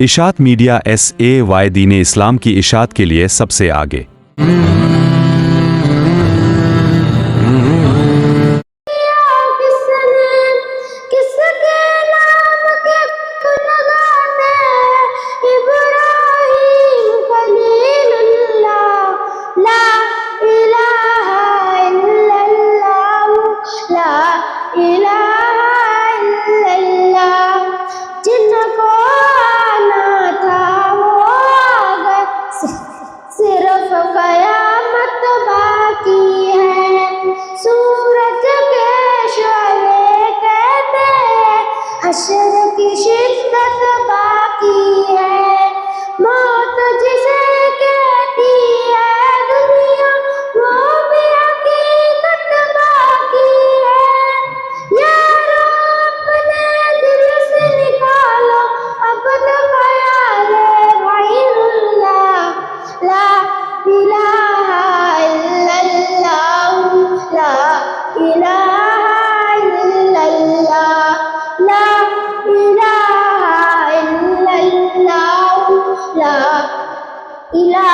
اشاعت media SAY دین اسلام کی اشاعت کے لیے سب سے آگے۔ صرف قیامت باقی ہے، سورج کے شعلے کہتے ہیں، حشر کی شدت باقی ہے، موت جسے کہتی ہے دنیا وہ بھی حقیقت باقی ہے۔ یارو اپنے دل سے نکالو اب تو خیال غیر اللہ، لا الہ الا اللہ، لا الہ الا اللہ، لا الہ الا اللہ، لا الہ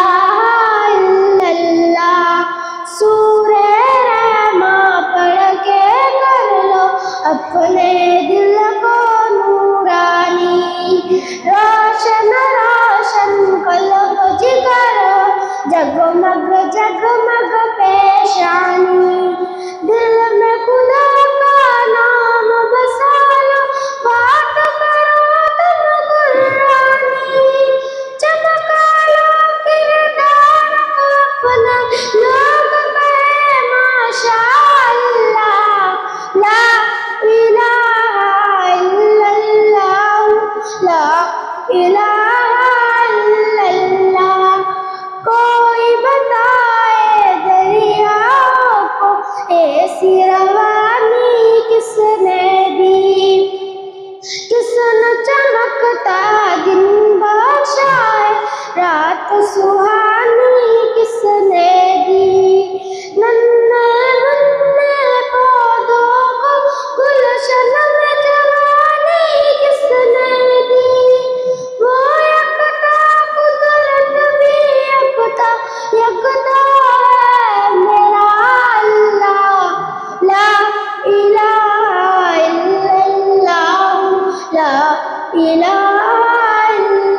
الا اللہ۔ سورہ رحماں پڑھ کے کر لو اپنے دل کو نورانی، روشن روشن قلب جگر، جگمگ جگمگ پیشانی، دل میں خدا کا نام بسا لو، بات کرو تم قرآنی، چمکا لو کردار اپنا، لوگ کہیں ماشاء اللہ، لا الہ الا اللہ، لا الہ الا اللہ۔ کوئی بتائے دریاؤں کو ایسی روانی کس نے دی، کس نے چمکتا دن بخشا ہے، رات سہانی کس